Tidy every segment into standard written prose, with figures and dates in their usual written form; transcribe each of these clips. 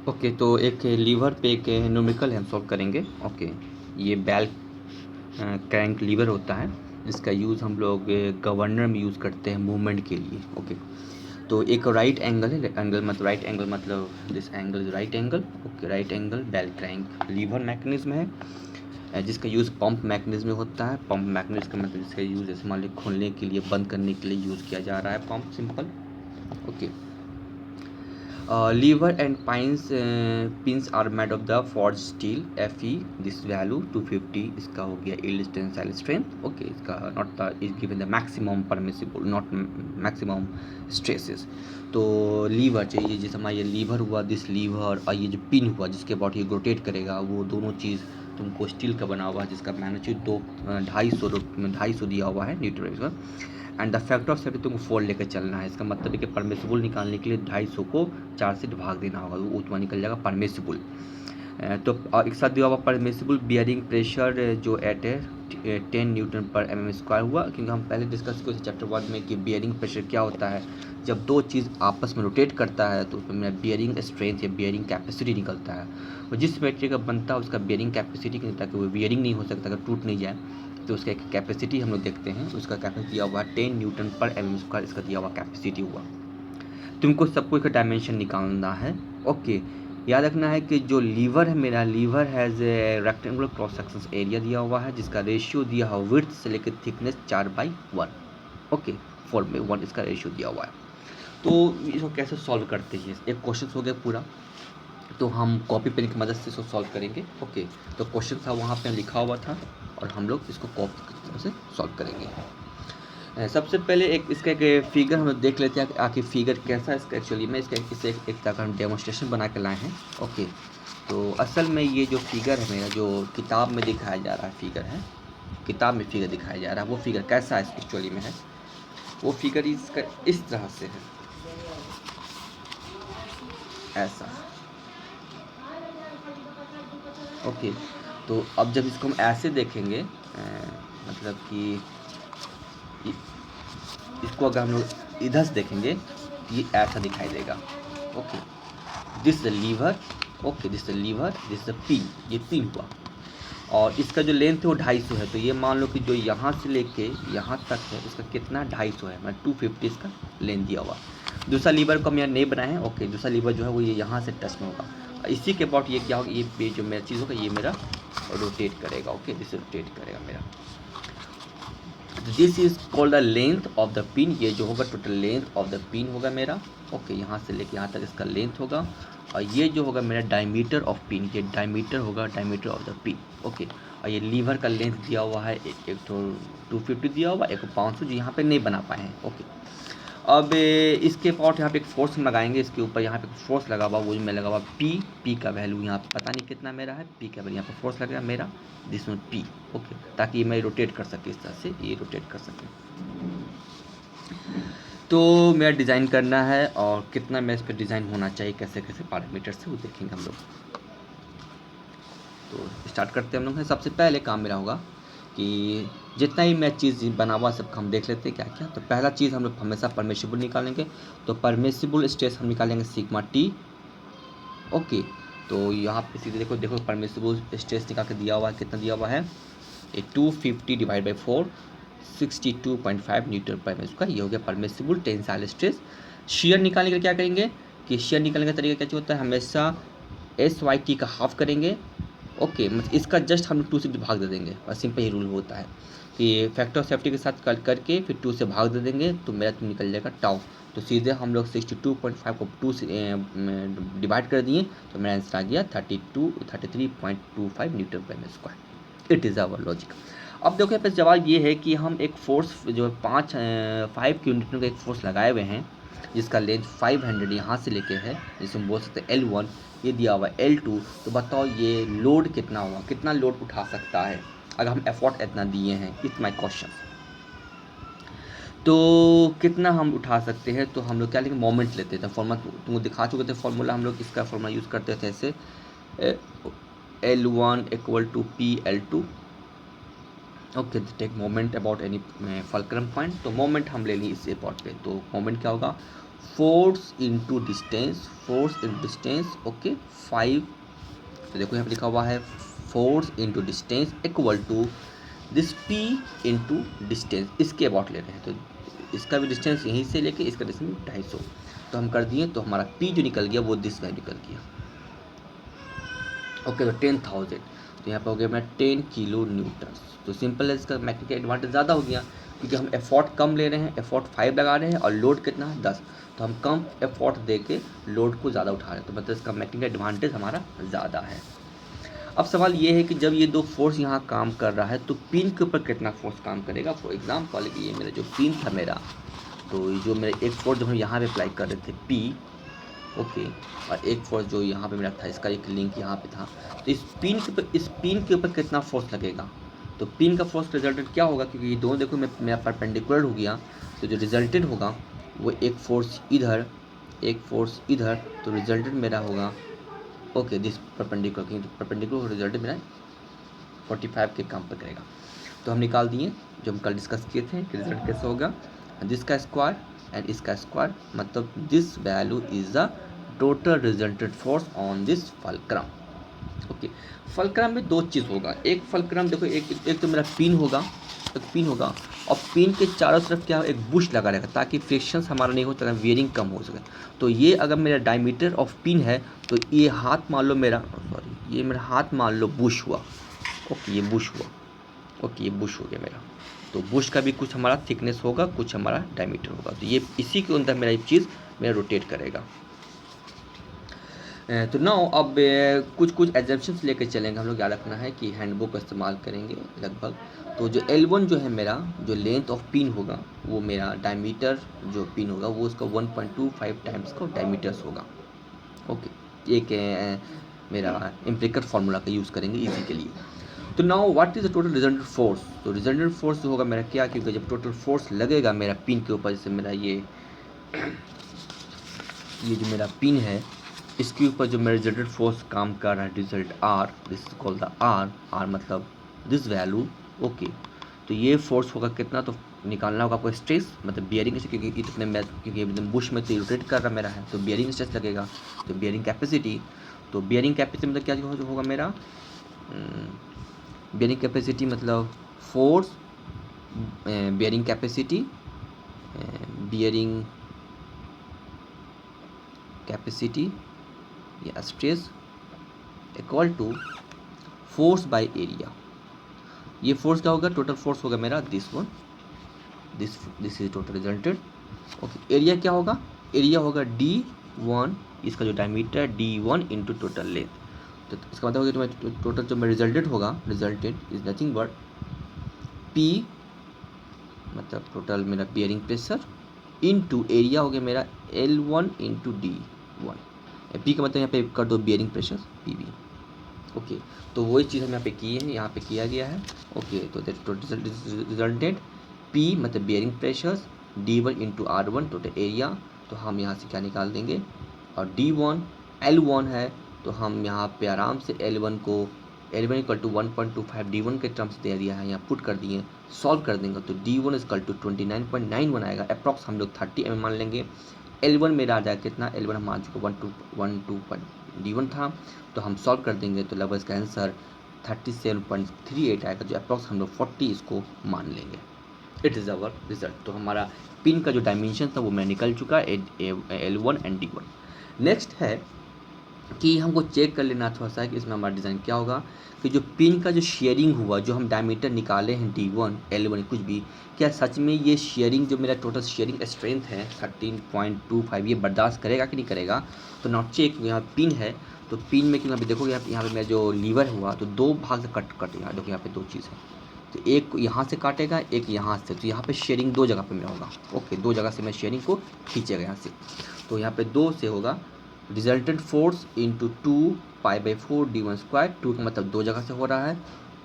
Okay, तो एक liver पे एक न्यूमेरिकल हम सॉल्व करेंगे। ओके, ये बेल क्रैंक लीवर होता है, इसका यूज़ हम लोग गवर्नर में यूज़ करते हैं मूवमेंट के लिए। ओके, तो एक राइट एंगल है, राइट एंगल मतलब this angle is right angle. Okay, right angle bell crank lever mechanism है जिसका यूज़ पंप मैकेनिज्म में होता है। पंप मैकेनिज्म का मतलब इसका यूज़ जैसे मान लो खोलने के लिए, बंद करने के लिए यूज़ किया जा रहा है pump, simple. Okay, lever and pins are made of the forge steel Fe, this value 250 इसका हो गया यील्ड टेंसाइल स्ट्रेंथ। ओके, इसका not the is given the maximum permissible, not maximum stresses. तो लीवर चाहिए, जैसे हमारा ये लीवर हुआ, दिस लीवर, और ये जो पिन हुआ जिसके अबाउट ये रोटेट करेगा, वो दोनों चीज़ तुमको स्टील का बना हुआ है जिसका मैग्नीट्यूड 250 दिया हुआ है Newton. And the factor of safety तुमको 4 लेकर चलना है। इसका मतलब है कि परमिसिबल निकालने के लिए 250 को 4 से भाग देना होगा, वो उतना निकल जाएगा परमिसिबल। तो एक साथ दिया हुआ परमिसिबल बियरिंग प्रेशर जो एट 10 न्यूटन पर mm² हुआ, क्योंकि हम पहले डिस्कस किए चैप्टर 1 में कि बियरिंग प्रेशर क्या होता है। जब दो चीज़ आपस में रोटेट करता है तो उसमें बियरिंग स्ट्रेंथ या बियरिंग कैपेसिटी निकलता है, और जिस बैटरी का बनता है उसका बियरिंग कैपेसिटी की, ताकि वो बियरिंग नहीं हो सकता, अगर टूट नहीं जाए। तो उसका एक कैपेसिटी हम लोग देखते हैं, उसका कैपेसिटी दिया हुआ 10 न्यूटन पर mm², इसका दिया हुआ कैपेसिटी हुआ। तुमको सबको एक डायमेंशन निकालना है। ओके, याद रखना है कि जो लीवर है मेरा, lever has a rectangular cross section area दिया हुआ है जिसका रेशियो दिया हुआ विड्थ से लेकर थिकनेस 4/1। ओके, 4/1 इसका रेशियो दिया हुआ है। तो इसको कैसे सॉल्व करते हैं, एक क्वेश्चन हो गया पूरा, तो हम कॉपी पेन की मदद से इसको सॉल्व करेंगे। ओके, तो क्वेश्चन था वहाँ पे लिखा हुआ था और हम लोग इसको कॉपी से सॉल्व करेंगे। सबसे पहले एक इसका एक फिगर हम लोग देख लेते हैं, आखिर फिगर कैसा है इसका। एक्चुअली में इसका इसे एक तरह का हम डेमोन्स्ट्रेशन बना के लाए हैं। ओके, तो असल में ये जो फिगर है मेरा, जो किताब में दिखाया जा रहा है फिगर है, किताब में फिगर दिखाया जा रहा है, वो फिगर कैसा है एक्चुअली में है, वो फिगर इसका इस तरह से है, ऐसा। ओके, तो अब जब इसको हम ऐसे देखेंगे, मतलब कि इसको अगर हम लोग इधर से देखेंगे तो ये ऐसा दिखाई देगा। Okay, this the lever. Okay, this the lever, this the pin, ये पिन हुआ, और इसका जो लेंथ है वो 250 है। तो ये मान लो कि जो यहाँ से लेके यहाँ तक है उसका कितना 250 है, मतलब 250 इसका लेंथ दिया हुआ। दूसरा लीवर को हम यहाँ नहीं बनाए हैं। ओके, दूसरा लीवर जो है वो ये यहाँ से टच में होगा, इसी के अबाउट ये क्या होगा, ये जो मेरा चीज़ होगा ये मेरा रोटेट करेगा। ओके, दिस रोटेट करेगा मेरा। This is called the length of the pin, ये जो होगा total length of the pin होगा मेरा। ओके, यहाँ से लेके यहाँ तक इसका लेंथ होगा, और ये जो होगा मेरा डायमीटर ऑफ पिन, ये डायमीटर होगा, diameter of the pin. Okay, और ये लीवर का लेंथ दिया हुआ है, एक तो 250 दिया हुआ, एक 500 जो यहाँ पे नहीं बना पाए हैं। ओके, अब इसके पार्ट यहाँ पे एक फोर्स हम लगाएंगे इसके ऊपर, यहाँ पे फोर्स लगा हुआ, वो में लगा हुआ पी का वैल्यू यहाँ पे पता नहीं कितना मेरा है, पी का वैल्यू यहाँ पे फोर्स लगेगा मेरा, जिसमें पी। ओके, ताकि मैं रोटेट कर सके, इस तरह से ये रोटेट कर सके। तो मेरा डिज़ाइन करना है, और कितना मैं इस पर डिज़ाइन होना चाहिए, कैसे कैसे पैरामीटर से वो देखेंगे हम लोग। तो स्टार्ट करते हैं हम लोग। सबसे पहले काम मेरा होगा कि जितना ही मैं चीज़ बना हुआ सब हम देख लेते हैं क्या क्या। तो पहला चीज़ हम लोग हमेशा परमिसिबल निकालेंगे, तो परमिसिबल स्ट्रेस हम निकालेंगे सिग्मा टी। ओके, तो यहाँ पे सीधे देखो देखो परमिसिबल स्ट्रेस निकाल के दिया हुआ है, कितना दिया हुआ है, ये 250 डिवाइड बाई 4, 62.5 न्यूटन पर एम²। ये हो गया परमिसिबल टेंसाइल स्ट्रेस। शेयर निकालने के लिए क्या करेंगे कि शेयर निकालने का तरीका क्या होता है, हमेशा SYT का हाफ करेंगे। ओके, मतलब इसका जस्ट हम 2 से भाग दे देंगे, और सिंपल ही रूल होता है कि फैक्टर ऑफ सेफ्टी के साथ कट करके फिर 2 से भाग दे देंगे, तो मेरा तो निकल जाएगा टाउ। तो सीधे हम लोग 62.5 को 2 से डिवाइड कर दिए, तो मेरा आंसर आ गया 33.25 newton per m. It is our logic. अब देखो यहाँ पे जवाब ये है कि हम एक फोर्स जो 5 न्यूटन का एक फोर्स लगाए हुए हैं, जिसका लेंथ 500 यहाँ से लेके है, जिसे हम बोल सकते हैं L1, ये दिया हुआ है L2। तो बताओ ये लोड कितना हुआ, कितना लोड उठा सकता है अगर हम एफर्ट इतना दिए हैं, इट्स माय क्वेश्चन। तो कितना हम उठा सकते हैं, तो हम लोग क्या लेंगे, मोमेंट लेते थे। फॉर्मूला तुमको दिखा चुके थे, फॉर्मूला हम लोग इसका फॉर्मूला यूज़ करते थे ऐसे, L1 = PL2। Okay, take moment about any fulcrum point. तो मोमेंट हम ले ली इस पॉइंट पे, तो मोमेंट क्या होगा फोर्स इंटू डिस्टेंस, ओके 5। तो देखो यहाँ पे लिखा हुआ है force into distance equal to this P into distance, इसके अबाउट ले रहे हैं। तो इसका भी डिस्टेंस यहीं से लेके इसका डिस्टेंस 250, तो हम कर दिए। तो हमारा पी जो निकल गया वो दिस वैल्यू निकल गया। ओके, तो 10,000, तो यहाँ पे हो गया मेरा 10 किलो न्यूटन। तो सिंपल है, इसका मैकेनिकल एडवांटेज ज़्यादा हो गया क्योंकि हम एफर्ट कम ले रहे हैं, एफर्ट 5 लगा रहे हैं और लोड कितना है 10, तो हम कम एफर्ट दे के लोड को ज़्यादा उठा रहे हैं, तो मतलब इसका मैकेनिकल एडवांटेज हमारा ज़्यादा है। अब सवाल ये है कि जब ये दो फोर्स यहाँ काम कर रहा है तो पिन के ऊपर कितना फोर्स काम करेगा। फॉर एग्जाम्पल ये मेरा जो पिन था मेरा, तो ये जो मेरा एक फोर्स जब हम यहाँ पे अप्लाई कर रहे थे पी, ओके, और एक फोर्स जो यहाँ पे मेरा था, इसका एक लिंक यहाँ पे था, तो इस पिन के ऊपर कितना फोर्स लगेगा। तो पिन का फोर्स रिजल्टेड क्या होगा, क्योंकि ये दोनों देखो मेरा परपेंडिकुलर हो गया, तो जो रिजल्टेड होगा वो एक फोर्स इधर, एक फोर्स इधर, तो रिजल्टेड मेरा होगा ओके दिस परपेंडिकुलर, क्योंकि परपेंडिकुलर रिजल्ट मेरा 45 के काम पर करेगा। तो हम निकाल दिए जो हम कल डिस्कस किए थे कि रिजल्ट कैसे होगा, दिस का स्क्वायर एंड इसका स्क्वायर, मतलब this value is the total resulted force on this fulcrum. Okay, fulcrum में दो चीज़ होगा, एक फलक्रम देखो एक तो मेरा पिन होगा, एक पिन होगा, और पिन के चारों तरफ क्या एक बुश लगा रहेगा ताकि फ्रिक्शंस हमारा नहीं हो, ताकि वेयरिंग कम हो सके। तो ये अगर मेरा डायमीटर ऑफ पिन है तो ये हाथ मान लो मेरा, सॉरी ये मेरा हाथ मान लो बुश हुआ, ओके ये बुश हुआ, ओके ये बुश हो गया मेरा। तो बुश का भी कुछ हमारा थिकनेस होगा, कुछ हमारा डायमीटर होगा, तो ये इसी के अंदर मेरा एक चीज़ मेरा रोटेट करेगा। तो नाउ अब कुछ एग्जाम्पशंस लेकर चलेंगे हम लोग, याद रखना है कि हैंडबुक का इस्तेमाल करेंगे लगभग। तो जो L1 जो है मेरा, जो लेंथ ऑफ पिन होगा वो मेरा डायमीटर जो पिन होगा वो उसका 1.25 टाइम्स का डायमीटर्स होगा। ओके, एक मेरा इम्प्लिकेट फार्मूला का यूज़ करेंगे इसी के लिए। तो now what is the total resulted force. तो रिजल्टेड फोर्स जो होगा मेरा क्या, क्योंकि जब टोटल फोर्स लगेगा मेरा पिन के ऊपर, जैसे मेरा ये जो मेरा पिन है इसके ऊपर जो मेरा रिजल्टेड फोर्स काम कर रहा है, result R, this is called the R मतलब दिस वैल्यू। ओके, तो ये फोर्स होगा कितना, तो निकालना होगा आपको स्ट्रेस, मतलब बियरिंग, क्योंकि इतने में क्योंकि एकदम बुश में तो रोटेट कर रहा मेरा है, तो बियरिंग स्ट्रेस लगेगा। तो बियरिंग कैपेसिटी, तो बियरिंग कैपेसिटी मतलब क्या होगा मेरा, बियरिंग कैपेसिटी मतलब force, bearing capacity, bearing capacity या stress equal to force by area. ये फोर्स क्या होगा, टोटल फोर्स होगा मेरा this one, this is total resulted. Okay, area क्या होगा, एरिया होगा D1, इसका जो डायमीटर है D1 इंटू टोटल लेंथ। तो इसका मतलब होगा कि टोटल जो मेरा रिजल्टेड होगा, resulted is nothing but P मतलब टोटल मेरा बियरिंग प्रेशर इनटू एरिया हो गया मेरा L1 इंटू D1। पी का मतलब यहाँ पे कर दो बियरिंग प्रेशर PB। ओके, तो वही चीज़ हम यहाँ पे किए हैं, यहाँ पे किया गया है। ओके, तो रिजल्टेड P मतलब bearing pressures, D1 into R1 total area, तो हम यहाँ से क्या निकाल देंगे, और D1 L1 है, तो हम यहाँ पे आराम से L1 इक्वल टू 1.25 D1 के टर्म्स दे दिया है, यहाँ पुट कर दिए, सॉल्व कर देंगे तो D1 इक्वल टू 29.91 आएगा, अप्रॉक्स हम लोग 30 mm मान लेंगे। L1 मेरा आ जाएगा कितना, L1 हम मान चुके 1.12 D1 था, तो हम सॉल्व कर देंगे तो लगभग इसका आंसर 37.38 आएगा, जो अप्रॉक्स हम लोग 40 इसको मान लेंगे। It is our result. तो हमारा पिन का जो डायमेंशन था वो मैं निकल चुका है, L1 एंड D1। नेक्स्ट है कि हमको चेक कर लेना थोड़ा सा कि इसमें हमारा डिज़ाइन क्या होगा, कि जो पिन का जो शेयरिंग हुआ, जो हम डायमीटर निकाले हैं D1 L1 कुछ भी, क्या सच में ये शेयरिंग जो मेरा टोटल शेयरिंग स्ट्रेंथ है 13.25 ये बर्दाश्त करेगा कि नहीं करेगा। तो नॉट चेक, यहाँ पिन है तो पिन में क्योंकि देखोगे यहाँ पे मेरा जो लीवर हुआ तो दो भाग से कट यहाँ देखो, यहाँ पे दो चीज़ है, तो एक यहाँ से काटेगा, एक यहाँ से, तो यहाँ पे शेयरिंग दो जगह पे मेरा होगा। ओके, दो जगह से मैं शेयरिंग को खींचेगा यहाँ से, तो यहाँ पे दो से होगा resultant force into 2π/4 D1 square, 2 का मतलब दो जगह से हो रहा है,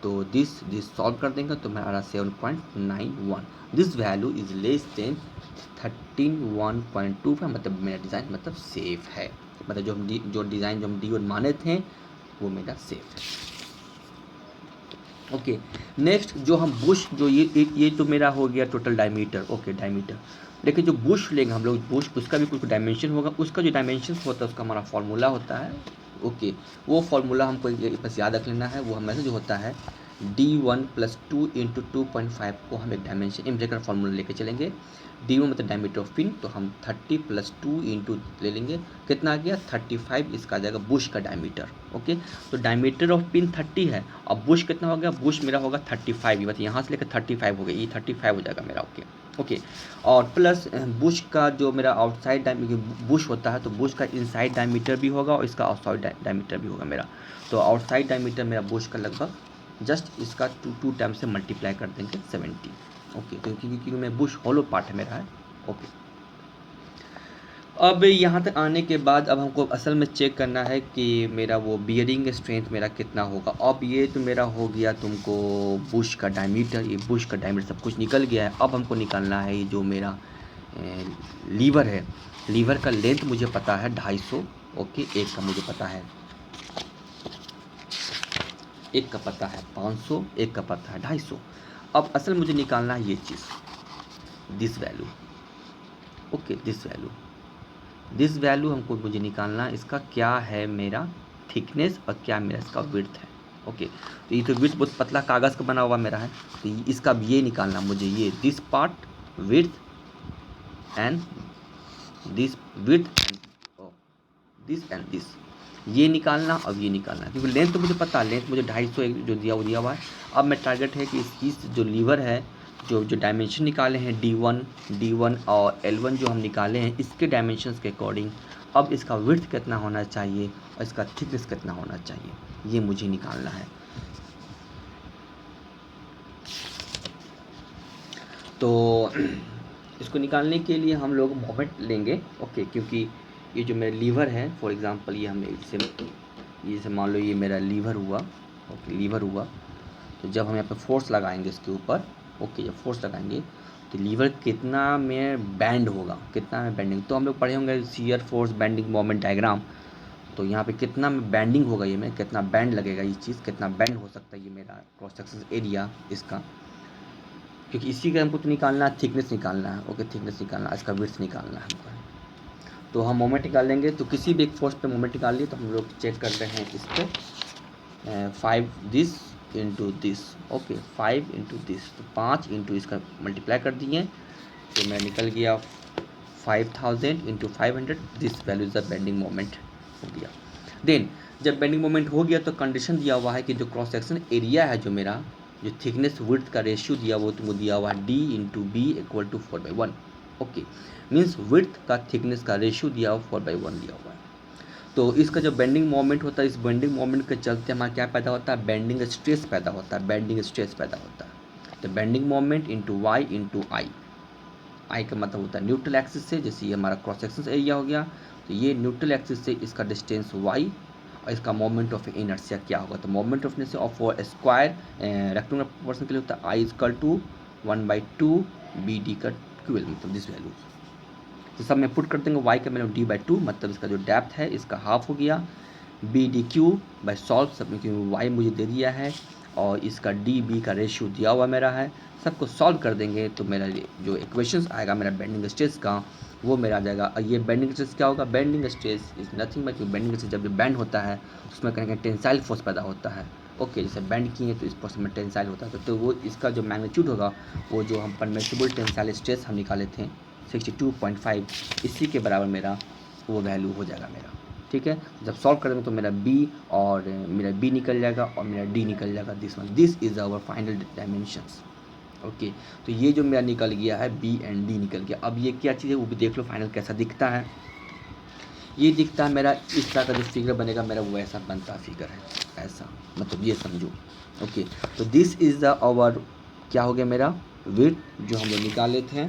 तो दिस सॉल्व कर देंगे तो मैं आ रहा 7.91। This value is less than 13.125, मतलब मेरा डिज़ाइन मतलब सेफ है, मतलब जो डिज़ाइन जो हम D1 माने थे वो मेरा सेफ है। ओके, नेक्स्ट जो हम बुश जो ये तो मेरा हो गया टोटल डायमीटर। ओके, डायमीटर देखिए जो बुश लेंगे हम लोग, बुश उसका भी कुछ डायमेंशन होगा, उसका जो डायमेंशन होता है उसका हमारा फॉर्मूला होता है। ओके, वो फॉर्मूला हमको बस याद रख लेना है। वो हमें जो होता है d1 + 2 × 2.5 को हम एक डायमेंशन इन ब्रेकर फॉर्मूला लेके चलेंगे। d1 मतलब डायमीटर ऑफ पिन, तो हम 30 + 2 इंटू ले लेंगे, कितना आ गया 35, इसका आ जाएगा बुश का डायमीटर। ओके, तो डायमीटर ऑफ पिन 30 है, अब बुश कितना हो गया, बुश मेरा होगा 35, मतलब यहाँ से लेकर 35 हो गया, ये 35 हो जाएगा मेरा। ओके ओके, और प्लस बुश का जो मेरा आउटसाइड बुश होता है, तो बुश का इनसाइड डायमीटर भी होगा और इसका आउटसाइड डायमीटर भी होगा मेरा। तो आउटसाइड डायमीटर मेरा बुश का लगभग जस्ट इसका टू टाइम से मल्टीप्लाई कर देंगे 70। ओके, तो क्योंकि मैं बुश हॉलो पार्ट है मेरा है। ओके, अब यहाँ तक आने के बाद अब हमको असल में चेक करना है कि मेरा वो बियरिंग स्ट्रेंथ मेरा कितना होगा। अब ये तो मेरा हो गया तुमको बुश का डायमीटर, ये बुश का डायमीटर सब कुछ निकल गया है। अब हमको निकालना है ये जो मेरा लीवर है, लीवर का लेंथ मुझे पता है 250। ओके, एक का मुझे पता है, एक का पता है 500, एक का पता है 250। अब असल मुझे निकालना है ये चीज़, this value. Okay, this value हमको मुझे निकालना है, इसका क्या है मेरा थिकनेस और क्या मेरा इसका विड्थ है। ओके, तो ये तो विड्थ बहुत पतला कागज़ का बना हुआ मेरा है, तो इसका ये निकालना मुझे, ये this part width and this width and this, ये निकालना। अब ये निकालना क्योंकि लेंथ तो मुझे पता है, लेंथ मुझे 250 जो दिया वो दिया हुआ है। अब मैं टारगेट है कि इसकी जो लीवर है, जो डायमेंशन निकाले हैं D1 और L1 जो हम निकाले हैं, इसके डायमेंशंस के अकॉर्डिंग अब इसका विड्थ कितना होना चाहिए और इसका थिकनेस कितना होना चाहिए, ये मुझे निकालना है। तो इसको निकालने के लिए हम लोग मोमेंट लेंगे। ओके, क्योंकि ये जो मेरा लीवर है, फॉर एग्जांपल ये हमें जैसे मान लो ये मेरा लीवर हुआ। ओके, लीवर हुआ, तो जब हम यहाँ पे फोर्स लगाएंगे इसके ऊपर, ओके, जब फोर्स लगाएंगे तो लीवर कितना में बैंड होगा, कितना में बेंडिंग, तो हम लोग पढ़े होंगे shear force bending moment diagram. तो यहाँ पे कितना में बैंडिंग होगा, ये में कितना बैंड लगेगा, ये चीज़ कितना बैंड हो सकता है, ये मेरा क्रॉस सेक्शन एरिया इसका, क्योंकि इसी का हमको तो निकालना है, थिकनेस निकालना है। ओके, थिकनेस निकालना है, इसका विड्थ निकालना है हमको। तो हम मोमेंट निकाल लेंगे, तो किसी भी एक फोर्स पे मोमेंट निकाल लिए, तो हम लोग चेक कर रहे हैं इस पर 5 this into this. Okay, 5 into this, तो 5 इंटू इसका मल्टीप्लाई कर दिए, तो मैं निकल गया 5000 into 500, this value is the bending moment हो गया। देन जब बेंडिंग मोमेंट हो गया तो कंडीशन दिया हुआ है कि जो क्रॉस सेक्शन एरिया है, जो मेरा जो थिकनेस विड्थ का रेशियो दिया वो तुमको दिया हुआ है D into B equal to 4/1। Okay, means width का थिकनेस का रेशियो दिया हुआ 4/1 दिया हुआ है। तो इसका जो बेंडिंग मोमेंट होता है, इस बेंडिंग मोमेंट के चलते हमारा क्या पैदा होता है, बेंडिंग स्ट्रेस पैदा होता है, बेंडिंग स्ट्रेस पैदा होता है। तो bending moment into Y into I का मतलब होता है न्यूट्रल एक्सिस से, जैसे ये हमारा क्रॉस सेक्शन एरिया हो गया, तो ये न्यूट्रल एक्सिस से इसका डिस्टेंस वाई और इसका मोमेंट ऑफ इनर्शिया क्या होगा, तो moment of inertia of square rectangular proportion के लिए होता है आई इक्वल टू 1/2 BD का क्यूएल, मतलब दिस वैल्यू। तो सब में पुट कर देंगे, y का वैल्यू D/2, मतलब इसका जो डेप्थ है इसका हाफ हो गया, BD³ सॉल्व, सब में क्योंकि y मुझे दे दिया है और इसका DB का रेशियो दिया हुआ मेरा है, सबको सॉल्व कर देंगे तो मेरा जो इक्वेशंस आएगा मेरा बेंडिंग स्ट्रेस का, वो मेरा आ जाएगा। और ये बेंडिंग स्ट्रेस क्या होगा, bending stress is nothing but, bending stress जब बैंड होता है उसमें कहीं टेंसाइल फोर्स पैदा होता है। ओके, जैसे बैंड किए तो इस पोर्शन में टेंसाइल होता है, तो वो इसका जो मैग्नीट्यूड होगा, वो जो हम परमिसिबल टेंसाइल स्ट्रेस हम निकाले थे 62.5, इसी के बराबर मेरा वो वैल्यू हो जाएगा मेरा। ठीक है, जब सॉल्व कर देंगे तो मेरा B और मेरा B निकल जाएगा और मेरा D निकल जाएगा, this is our final dimensions. Okay, तो ये जो मेरा निकल गया है B एंड D निकल गया। अब ये क्या चीज़ है वो भी देख लो फाइनल कैसा दिखता है। ये दिखता है मेरा इस तरह का जो फिगर बनेगा मेरा वो ऐसा बनता फिगर है, ऐसा, मतलब ये समझो। ओके, तो दिस इज़ द आवर क्या हो गया मेरा विड्थ जो हम लोग निकाले थे।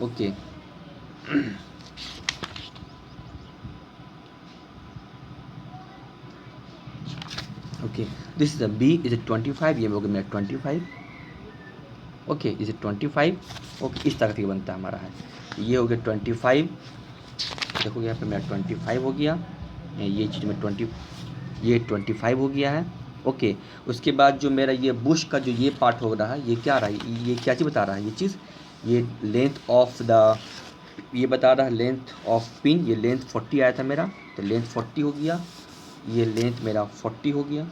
Okay, okay, this is a B is 25, ये हो गया मेरा 25। Okay, is 25। ओके, इस तरह का बनता है हमारा है, ये हो गया 25, देखोगे यहाँ पे मेरा 25 हो गया, ये चीज़ में 25 हो गया है। ओके, उसके बाद जो मेरा ये बुश का जो ये पार्ट हो रहा है, ये क्या रहा है, ये क्या चीज़ बता रहा है, ये चीज़ ये लेंथ ऑफ द, ये बता रहा है लेंथ ऑफ पिन, ये लेंथ 40 आया था मेरा, तो लेंथ 40 हो गया, ये लेंथ मेरा 40 हो गया।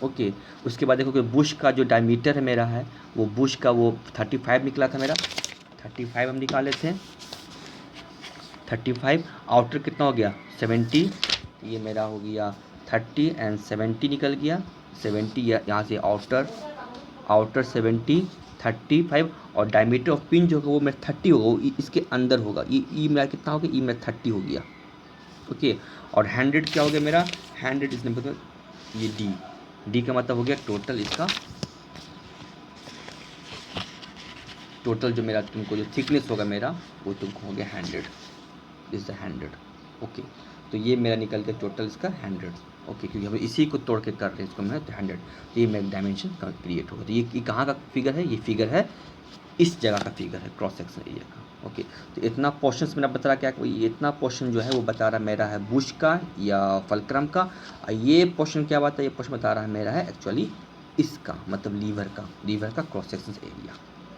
ओके, उसके बाद देखो कि बुश का जो डायमीटर है मेरा है, वो बुश का वो 35 निकला था मेरा, 35 हम निकाले थे, 35। आउटर कितना हो गया 70, ये मेरा हो गया 30 एंड 70 निकल गया, 70 यहाँ से आउटर, आउटर 70, 35 और डायमीटर ऑफ पिन जो होगा वो मेरा 30 होगा, वो इसके अंदर होगा, ये मेरा कितना हो गया, ये मेरा 30 हो गया। ओके, और 100 क्या हो गया मेरा, 100 इसने मतलब ये डी का मतलब हो गया टोटल इसका, टोटल जो मेरा तुमको जो थिकनेस होगा मेरा वो तुमको हो गया 100, दिस द 100। ओके, तो ये मेरा निकल गया टोटल इसका 100। ओके, क्योंकि हम इसी को तोड़ के कर रहे हैं इसको मैं, तो 100, तो ये मेरा डायमेंशन क्रिएट होगा। तो ये कहाँ का फिगर है, ये फिगर है इस जगह का फिगर है, क्रॉस सेक्शन एरिया का। ओके, तो इतना पोर्शन मेरा बता रहा क्या, इतना पोर्शन जो है वो बता रहा मेरा है बुश का या फलक्रम का, और ये पोर्शन क्या बात है, ये पोर्शन बता रहा है मेरा है एक्चुअली इसका, मतलब लीवर का क्रॉस सेक्शन एरिया।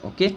ओके,